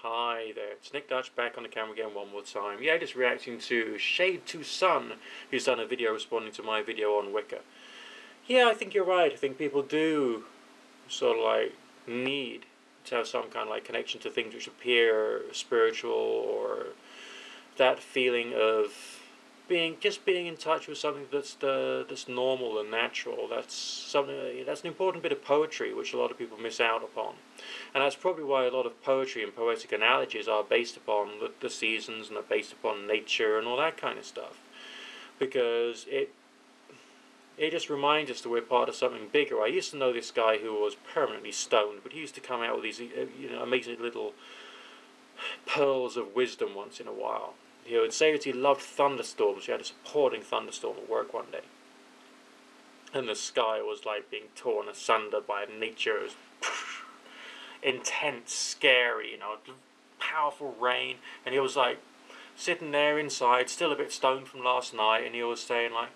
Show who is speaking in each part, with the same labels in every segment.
Speaker 1: Hi there, it's NickDutch back on the camera again one more time. Yeah, just reacting to ShadeToSun, who's done a video responding to my video on Wicca. Yeah, I think you're right. I think people do sort of like need to have some kind of like connection to things which appear spiritual, or that feeling of being in touch with something that's normal and natural. That's an important bit of poetry which a lot of people miss out upon, and that's probably why a lot of poetry and poetic analogies are based upon the seasons and are based upon nature and all that kind of stuff, because it just reminds us that we're part of something bigger. I used to know this guy who was permanently stoned, but he used to come out with these amazing little pearls of wisdom once in a while. He would say that he loved thunderstorms. He had a supporting thunderstorm at work one day, and the sky was like being torn asunder by nature. It was intense, scary, powerful rain, and he was like sitting there inside, still a bit stoned from last night, and he was saying like,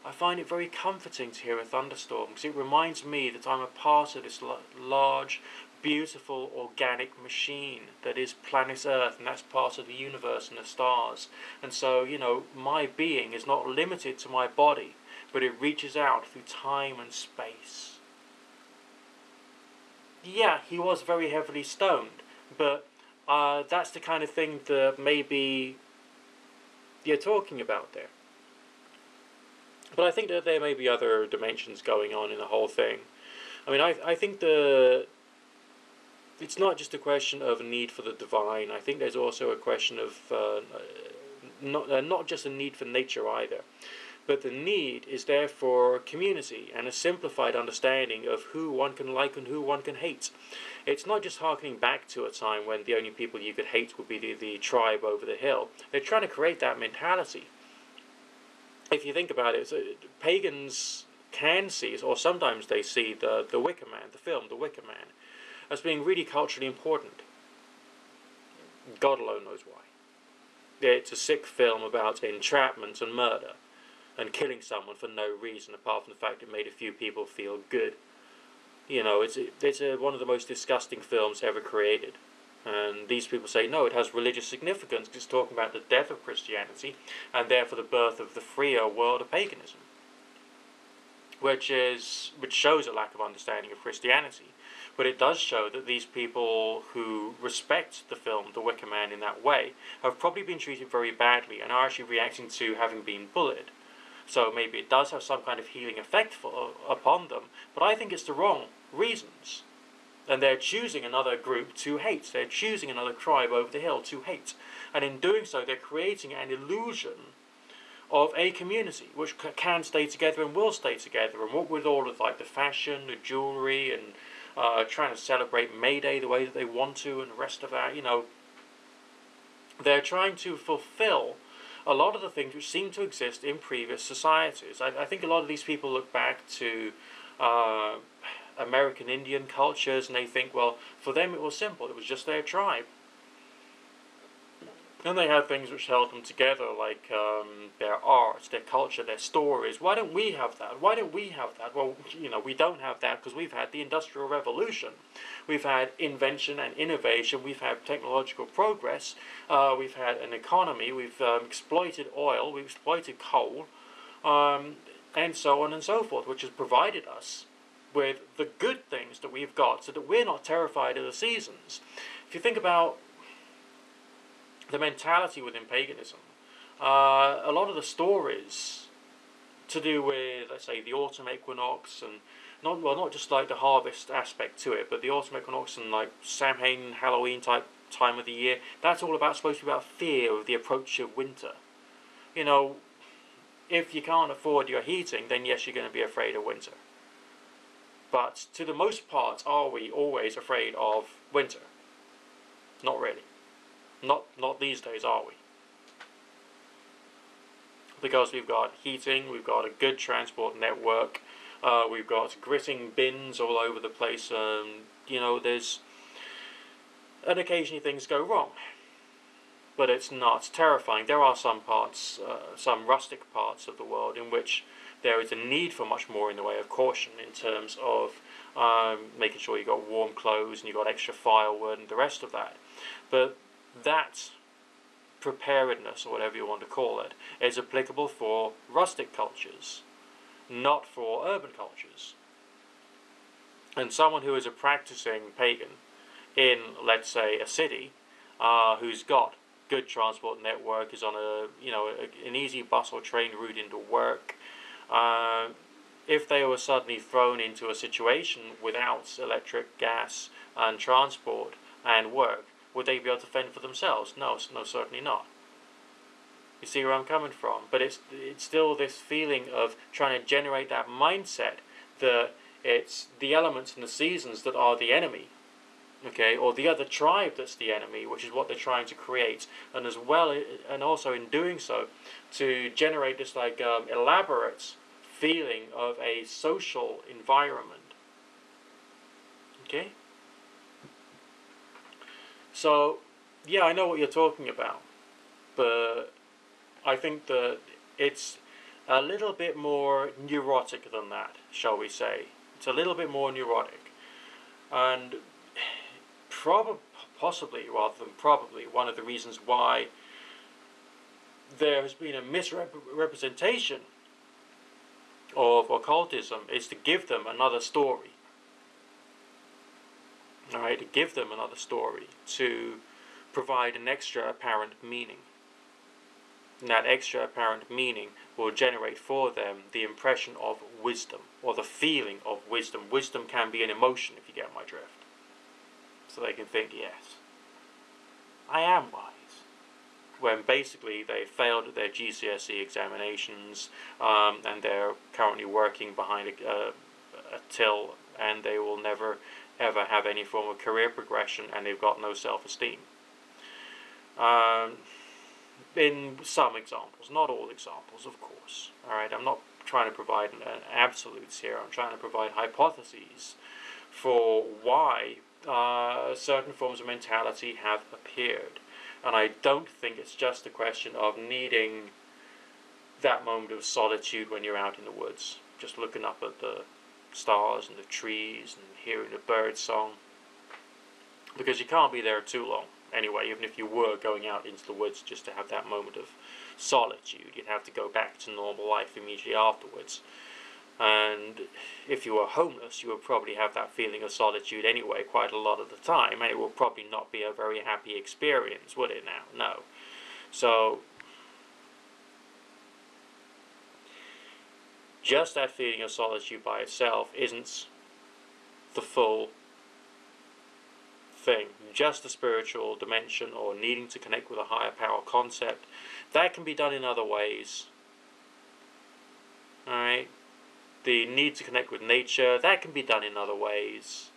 Speaker 1: I find it very comforting to hear a thunderstorm, because it reminds me that I'm a part of this large, beautiful, organic machine that is planet Earth, and that's part of the universe and the stars. And so, my being is not limited to my body, but it reaches out through time and space. Yeah, he was very heavily stoned, but that's the kind of thing that maybe you're talking about there. But I think that there may be other dimensions going on in the whole thing. I mean, I think it's not just a question of a need for the divine. I think there's also a question of not just a need for nature either, but the need is there for community and a simplified understanding of who one can like and who one can hate. It's not just harkening back to a time when the only people you could hate would be the tribe over the hill. They're trying to create that mentality. If you think about it, pagans can see, or sometimes they see the Wicca Man, the film, the Wicca Man, as being really culturally important. God alone knows why. It's a sick film about entrapment and murder, and killing someone for no reason apart from the fact it made a few people feel good. It's one of the most disgusting films ever created. And these people say, no, it has religious significance because it's talking about the death of Christianity and therefore the birth of the freer world of paganism, which shows a lack of understanding of Christianity. But it does show that these people who respect the film The Wicker Man in that way have probably been treated very badly and are actually reacting to having been bullied. So maybe it does have some kind of healing effect upon them, but I think it's the wrong reasons. And they're choosing another group to hate. They're choosing another tribe over the hill to hate. And in doing so, they're creating an illusion of a community which can stay together and will stay together. And what with all of like the fashion, the jewelry, and trying to celebrate May Day the way that they want to, and the rest of that, they're trying to fulfill a lot of the things which seem to exist in previous societies. I think a lot of these people look back to American Indian cultures, and they think, well, for them it was simple, it was just their tribe. And they had things which held them together, like their art, their culture, their stories. Why don't we have that? Why don't we have that? Well, we don't have that because we've had the Industrial Revolution. We've had invention and innovation. We've had technological progress. We've had an economy. We've exploited oil. We've exploited coal, and so on and so forth, which has provided us with the good things that we've got so that we're not terrified of the seasons. If you think about the mentality within paganism, a lot of the stories to do with, let's say, the autumn equinox, and not just like the harvest aspect to it, but the autumn equinox and like Samhain, Halloween type time of the year, that's all supposed to be about fear of the approach of winter. If you can't afford your heating, then yes, you're going to be afraid of winter. But to the most part, are we always afraid of winter? Not really. Not these days, are we? Because we've got heating, we've got a good transport network, we've got gritting bins all over the place. There's, and occasionally things go wrong. But it's not terrifying. There are some parts, some rustic parts of the world in which there is a need for much more in the way of caution in terms of making sure you got warm clothes and you got extra firewood and the rest of that. But that preparedness, or whatever you want to call it, is applicable for rustic cultures, not for urban cultures. And someone who is a practicing pagan in, let's say, a city, who's got good transport network, is on an easy bus or train route into work, if they were suddenly thrown into a situation without electric, gas, and transport and work, would they be able to fend for themselves? No, certainly not. You see where I'm coming from? But it's still this feeling of trying to generate that mindset that it's the elements and the seasons that are the enemy, okay, or the other tribe that's the enemy, which is what they're trying to create, and as well, and also in doing so, to generate this elaborate feeling of a social environment. Okay? So, yeah, I know what you're talking about, but I think that it's a little bit more neurotic than that, shall we say. It's a little bit more neurotic. And possibly, rather than probably, one of the reasons why there has been a misrepresentation of occultism is to give them another story. Alright, to give them another story, to provide an extra apparent meaning. And that extra apparent meaning will generate for them the impression of wisdom, or the feeling of wisdom. Wisdom can be an emotion, if you get my drift. So they can think, yes, I am wise. When basically they failed at their GCSE examinations, and they're currently working behind a till, and they will never ever have any form of career progression, and they've got no self-esteem. In some examples, not all examples, of course. Alright, I'm not trying to provide an absolutes here. I'm trying to provide hypotheses for why certain forms of mentality have appeared. And I don't think it's just a question of needing that moment of solitude when you're out in the woods, just looking up at the stars and the trees and hearing the bird song, because you can't be there too long anyway. Even if you were going out into the woods just to have that moment of solitude, you'd have to go back to normal life immediately afterwards. And if you were homeless, you would probably have that feeling of solitude anyway quite a lot of the time, and it will probably not be a very happy experience, would it now? No. So just that feeling of solitude by itself isn't the full thing. Just the spiritual dimension, or needing to connect with a higher power concept, that can be done in other ways. Alright? The need to connect with nature, that can be done in other ways.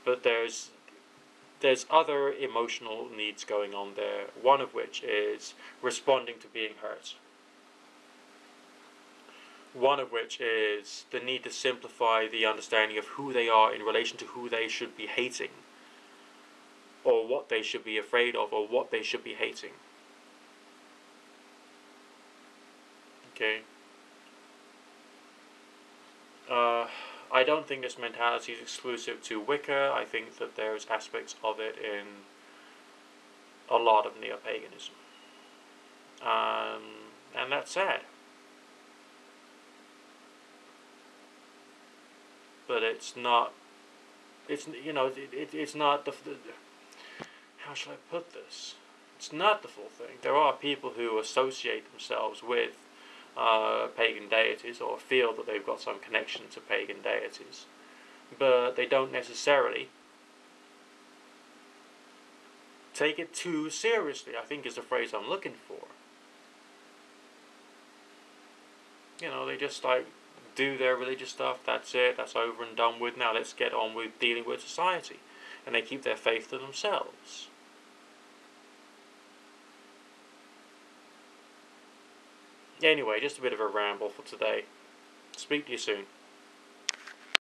Speaker 1: But there's other emotional needs going on there, one of which is responding to being hurt. One of which is the need to simplify the understanding of who they are in relation to who they should be hating, or what they should be afraid of, or what they should be hating. Okay? I don't think this mentality is exclusive to Wicca. I think that there's aspects of it in a lot of neo-paganism. And that's sad. But it's not, it's not the, how shall I put this? It's not the full thing. There are people who associate themselves with pagan deities, or feel that they've got some connection to pagan deities, but they don't necessarily take it too seriously, I think is the phrase I'm looking for. They just do their religious stuff, that's it, that's over and done with, now let's get on with dealing with society. And they keep their faith to themselves. Anyway, just a bit of a ramble for today. Speak to you soon.